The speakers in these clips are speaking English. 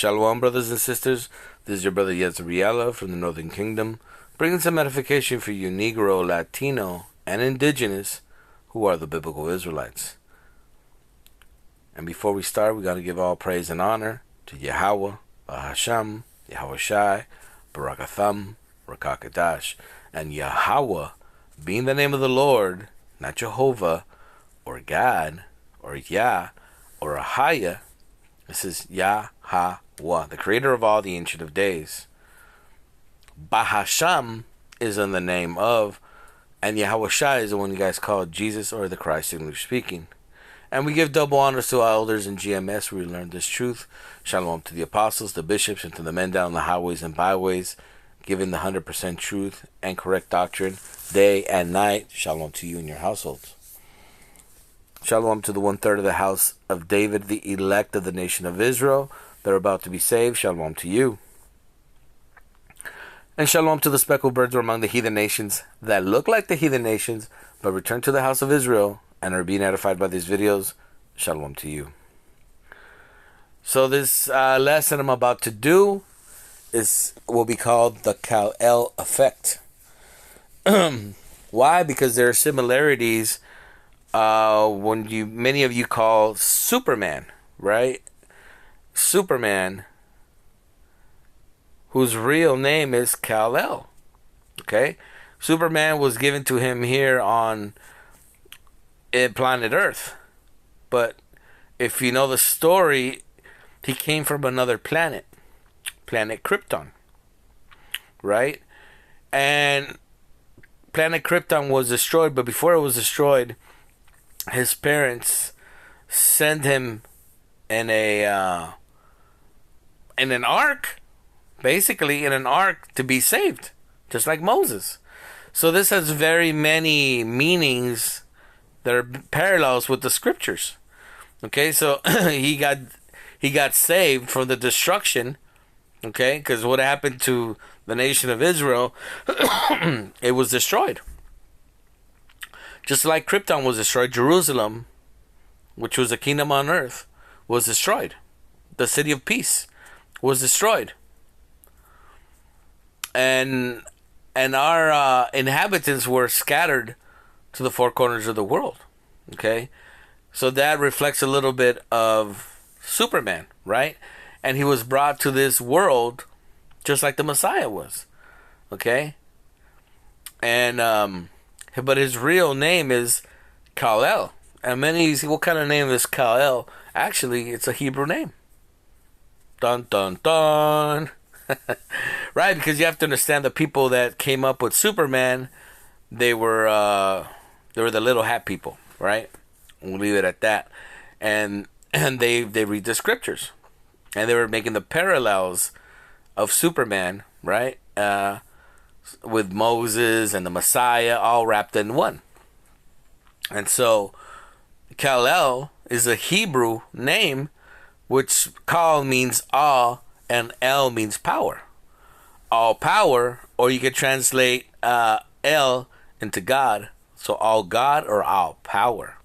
Shalom, brothers and sisters. This is your brother ISRAELITES from the Northern Kingdom, bringing some edification for you Negro, Latino, and Indigenous, who are the biblical Israelites. And before we start, we got to give all praise and honor to Yahweh, Bahasham, Yahweh Shai, Barakatham, Rakakadash, and Yahweh being the name of the Lord, not Jehovah, or God, or Yah, or Ahaya. This is Yahweh, the creator of all, the Ancient of Days. Bahasham is in the name of, and Yahweh Shai is the one you guys call Jesus or the Christ, English speaking. And we give double honors to our elders in GMS where we learned this truth. Shalom to the apostles, the bishops, and to the men down the highways and byways, giving the 100% truth and correct doctrine day and night. Shalom to you and your households. Shalom to the 1/3 of the house of David, the elect of the nation of Israel. They're about to be saved. Shalom to you. And shalom to the speckled birds among the heathen nations that look like the heathen nations, but return to the house of Israel and are being edified by these videos. Shalom to you. So this lesson I'm about to do will be called the KAL El Effect. Why? Because there are similarities when many of you call Superman, right? Superman, whose real name is KAL El. Okay? Superman was given to him here on planet Earth. But if you know the story, he came from another planet. Planet Krypton. Right? And planet Krypton was destroyed, but before it was destroyed, his parents sent him in an ark, basically in an ark to be saved, just like Moses. So this has very many meanings that are parallels with the scriptures. Okay, so he got saved from the destruction. Okay, because what happened to the nation of Israel, it was destroyed. Just like Krypton was destroyed, Jerusalem, which was a kingdom on earth, was destroyed. The city of peace was destroyed. And our inhabitants were scattered to the four corners of the world. Okay? So that reflects a little bit of Superman, right? And he was brought to this world just like the Messiah was. Okay? And but his real name is KAL El. And many say, what kind of name is KAL El? Actually, it's a Hebrew name. Dun dun dun. Right, because you have to understand the people that came up with Superman, they were the little hat people, right? We'll leave it at that. And they read the scriptures. And they were making the parallels of Superman, right? With Moses and the Messiah all wrapped in one. And so KAL El is a Hebrew name, which Kal means all and El means power. All power, or you could translate El into God. So all God or all power.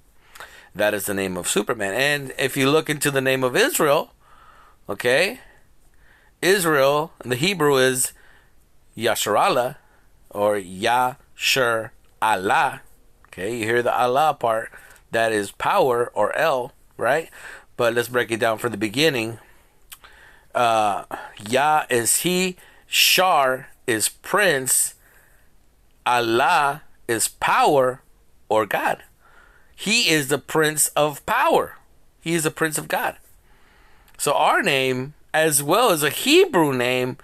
That is the name of Superman. And if you look into the name of Israel, okay, Israel in the Hebrew is Yasharallah or Yasher Allah. Okay, you hear the Allah part, that is power or El, right? But let's break it down from the beginning. Yah is he, Shar is prince, Allah is power or God. He is the prince of power. He is the prince of God. So our name, as well as a Hebrew name,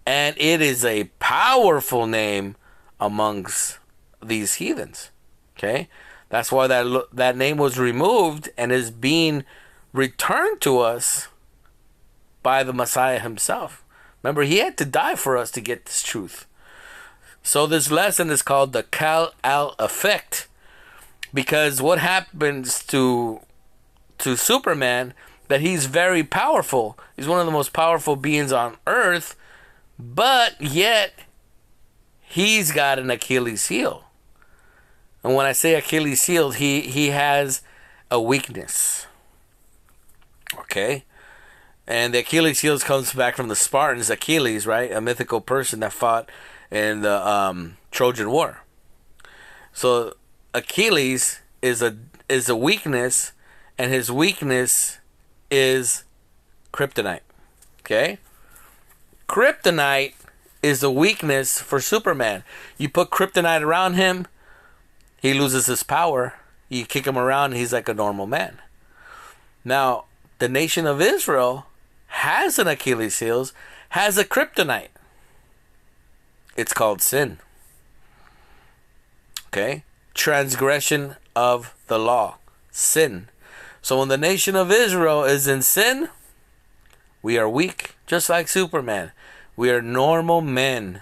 and it is a powerful name amongst these heathens. Okay? That's why that name was removed and is being returned to us by the Messiah himself. Remember, he had to die for us to get this truth. So this lesson is called the KAL El Effect, because what happens to Superman, that he's very powerful. He's one of the most powerful beings on earth, but yet he's got an Achilles heel. And when I say Achilles heel, he has a weakness. Okay? And the Achilles heels comes back from the Spartans. Achilles, right? A mythical person that fought in the Trojan War. So Achilles is a weakness, and his weakness is kryptonite. Okay? Kryptonite is a weakness for Superman. You put kryptonite around him, he loses his power. You kick him around, and he's like a normal man. Now, the nation of Israel has an Achilles heels, has a kryptonite. It's called sin. Okay? Transgression of the law. Sin. So when the nation of Israel is in sin, we are weak, just like Superman. We are normal men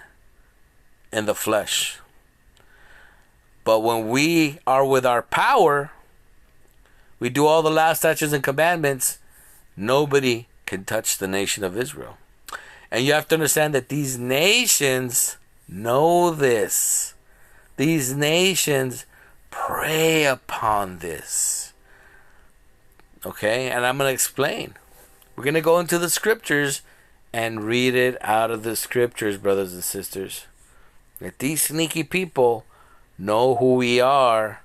in the flesh. But when we are with our power, we do all the last statutes and commandments, nobody can touch the nation of Israel. And you have to understand that these nations know this. These nations prey upon this. Okay? And I'm going to explain. We're going to go into the scriptures and read it out of the scriptures, brothers and sisters. That these sneaky people know who we are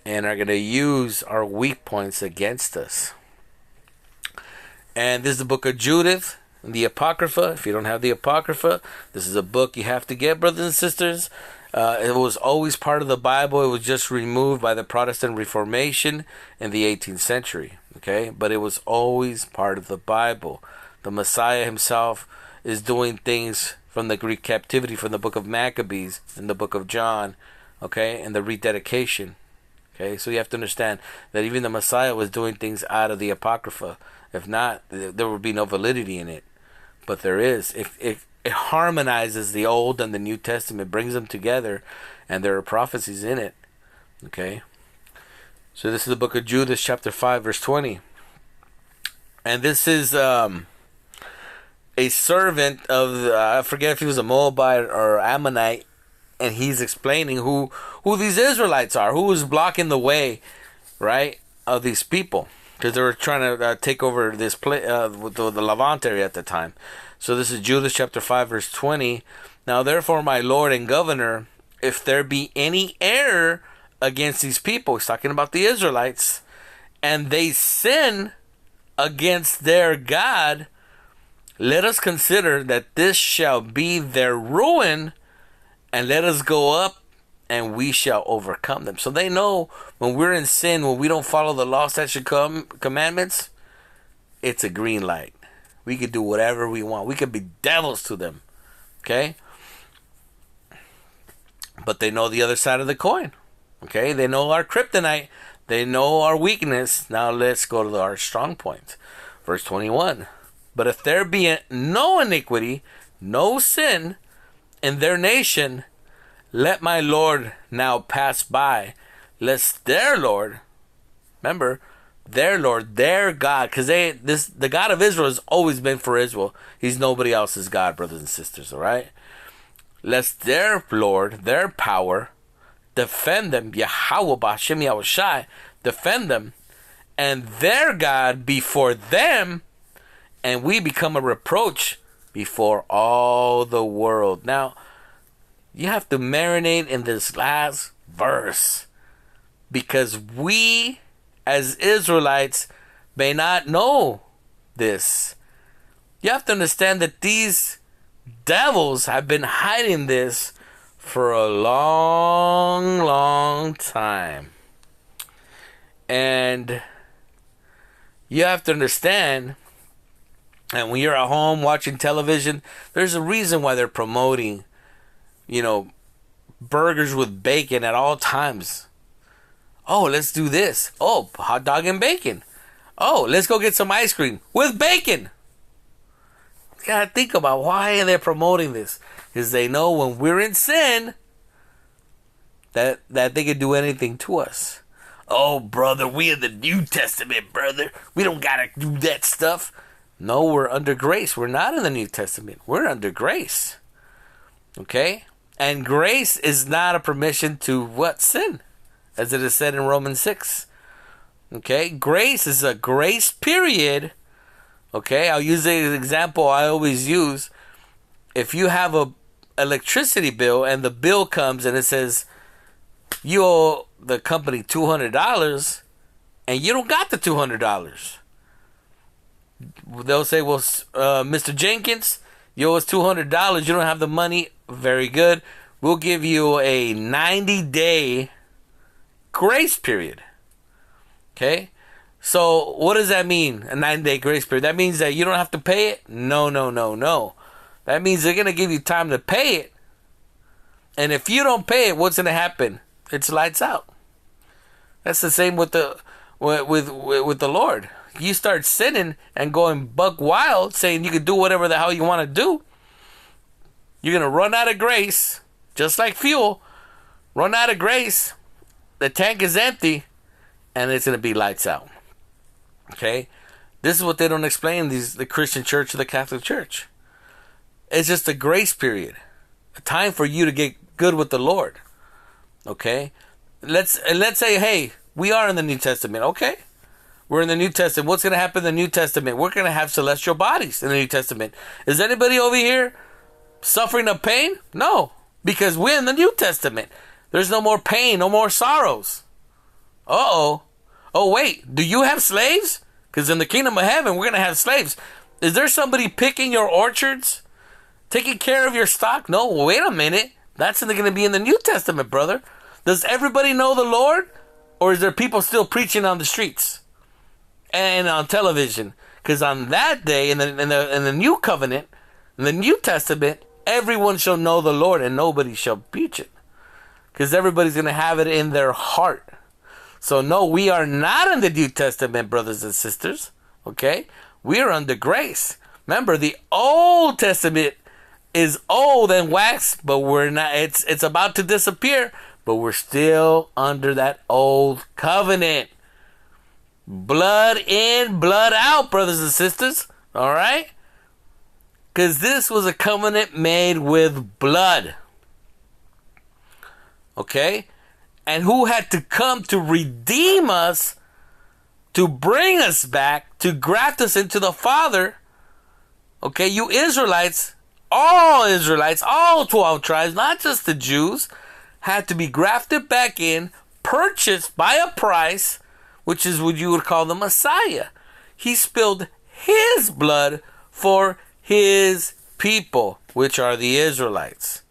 and are going to use our weak points against us. And this is the book of Judith, the Apocrypha. If you don't have the Apocrypha, this is a book you have to get, brothers and sisters. It was always part of the Bible. It was just removed by the Protestant Reformation in the 18th century. Okay, but it was always part of the Bible. The Messiah himself is doing things from the Greek captivity, from the book of Maccabees and the book of John, okay, and the rededication. Okay, so you have to understand that even the Messiah was doing things out of the Apocrypha. If not, there would be no validity in it. But there is. If it harmonizes the Old and the New Testament, brings them together, and there are prophecies in it. Okay, so this is the book of Judith, chapter 5, verse 20. And this is a servant of, I forget if he was a Moabite or Ammonite, and he's explaining who these Israelites are, who was blocking the way, right, of these people, because they were trying to take over this place, the Levant area at the time. So this is Judith chapter 5, verse 20. Now therefore, my Lord and Governor, if there be any error against these people, he's talking about the Israelites, and they sin against their God, let us consider that this shall be their ruin, and let us go up, and we shall overcome them. So they know when we're in sin, when we don't follow the law, statute, commandments, it's a green light. We could do whatever we want. We could be devils to them. Okay? But they know the other side of the coin. Okay? They know our kryptonite. They know our weakness. Now let's go to our strong point. Verse 21. But if there be no iniquity, no sin in their nation, let my Lord now pass by, lest their Lord, remember, their Lord, their God, because the God of Israel has always been for Israel. He's nobody else's God, brothers and sisters, all right? Lest their Lord, their power, defend them, Yahweh B'Hashem Yahushai, defend them, and their God before them, and we become a reproach before all the world. Now, you have to marinate in this last verse, because we as Israelites may not know this. You have to understand that these devils have been hiding this for a long, long time. And you have to understand, and when you're at home watching television, there's a reason why they're promoting, burgers with bacon at all times. Oh, let's do this. Oh, hot dog and bacon. Oh, let's go get some ice cream with bacon. You gotta think about why they're promoting this. Because they know when we're in sin, that they can do anything to us. Oh, brother, we in the New Testament, brother. We don't gotta do that stuff. No, we're under grace. We're not in the New Testament. We're under grace. Okay? And grace is not a permission to what? Sin. As it is said in Romans 6. Okay? Grace is a grace period Okay, I'll use the example I always use. If you have a electricity bill and the bill comes and it says you owe the company $200 and you don't got the $200, they'll say, well, Mr. Jenkins, you owe us $200. You don't have the money. Very good. We'll give you a 90-day grace period. Okay? So what does that mean, a 90-day grace period? That means that you don't have to pay it? No, no, no, no. That means they're going to give you time to pay it. And if you don't pay it, what's going to happen? It's lights out. That's the same with the Lord. You start sinning and going buck wild, saying you can do whatever the hell you want to do, you're going to run out of grace, just like fuel. Run out of grace, the tank is empty, and it's going to be lights out. Okay? This is what they don't explain, the Christian church or the Catholic church. It's just a grace period, a time for you to get good with the Lord. Okay? Let's say, hey, we are in the New Testament. Okay? We're in the New Testament. What's going to happen in the New Testament? We're going to have celestial bodies in the New Testament. Is anybody over here suffering of pain? No, because we're in the New Testament. There's no more pain, no more sorrows. Uh-oh. Oh, wait, do you have slaves? Because in the kingdom of heaven, we're going to have slaves. Is there somebody picking your orchards? Taking care of your stock? No, wait a minute. That's going to be in the New Testament, brother. Does everybody know the Lord? Or is there people still preaching on the streets and on television? Because on that day, in the New Covenant, in the New Testament, everyone shall know the Lord and nobody shall preach it. Because everybody's going to have it in their heart. So no, we are not in the New Testament, brothers and sisters. Okay? We are under grace. Remember, the Old Testament is old and waxed, but we're not. It's about to disappear, but we're still under that old covenant. Blood in, blood out, brothers and sisters. All right? Because this was a covenant made with blood. Okay? And who had to come to redeem us, to bring us back, to graft us into the Father. Okay, you Israelites, all 12 tribes, not just the Jews, had to be grafted back in, purchased by a price, which is what you would call the Messiah. He spilled his blood for his people, which are the Israelites.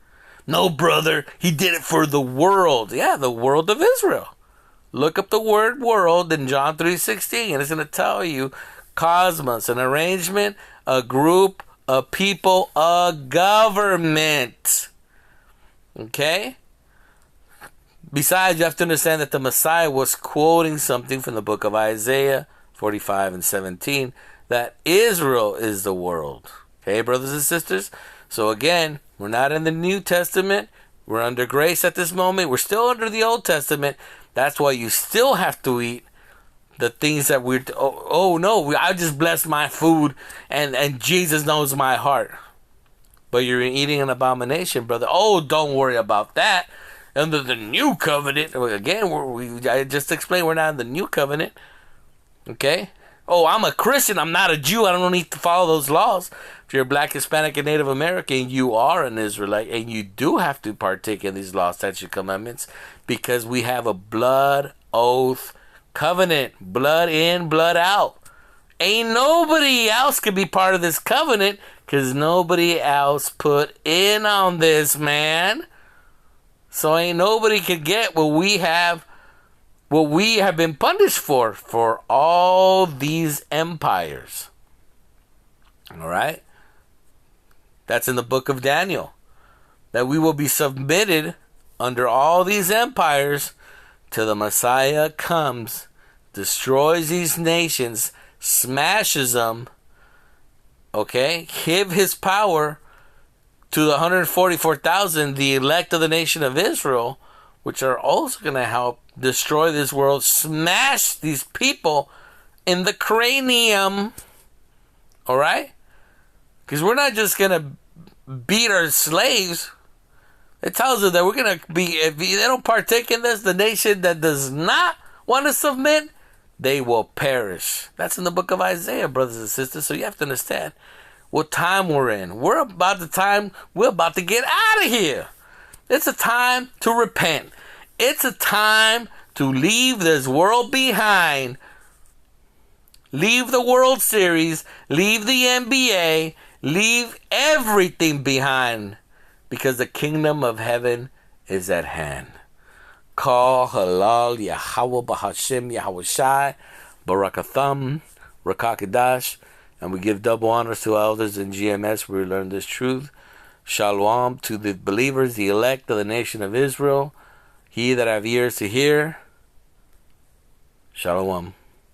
No, brother, he did it for the world. Yeah, the world of Israel. Look up the word world in John 3:16, and it's going to tell you cosmos, an arrangement, a group, a people, a government. Okay? Besides, you have to understand that the Messiah was quoting something from the book of Isaiah 45 and 17, that Israel is the world. Okay, brothers and sisters? So again, we're not in the New Testament. We're under grace at this moment. We're still under the Old Testament. That's why you still have to eat the things that we're... no, I just bless my food and Jesus knows my heart. But you're eating an abomination, brother. Oh, don't worry about that. Under the New Covenant, again, I just explained we're not in the New Covenant. Okay? Oh, I'm a Christian. I'm not a Jew. I don't need to follow those laws. If you're Black, Hispanic, and Native American, you are an Israelite, and you do have to partake in these laws, statutes, and commandments, because we have a blood oath covenant. Blood in, blood out. Ain't nobody else could be part of this covenant, because nobody else put in on this, man. So ain't nobody could get what we have been punished for all these empires. All right? That's in the book of Daniel. That we will be submitted under all these empires till the Messiah comes, destroys these nations, smashes them, okay? Give his power to the 144,000, the elect of the nation of Israel, which are also going to help destroy this world, smash these people in the cranium. All right? Because we're not just going to beat our slaves. It tells us that we're going to be, if they don't partake in this, the nation that does not want to submit, they will perish. That's in the book of Isaiah, brothers and sisters. So you have to understand what time we're in. We're about to get out of here. It's a time to repent. It's a time to leave this world behind. Leave the World Series. Leave the NBA. Leave everything behind. Because the kingdom of heaven is at hand. Kal Halal Yahweh Bahashem Yahweh Shai Barakatham Rakakadash. And we give double honors to elders in GMS where we learn this truth. Shalom to the believers, the elect of the nation of Israel. He that have ears to hear. Shalom.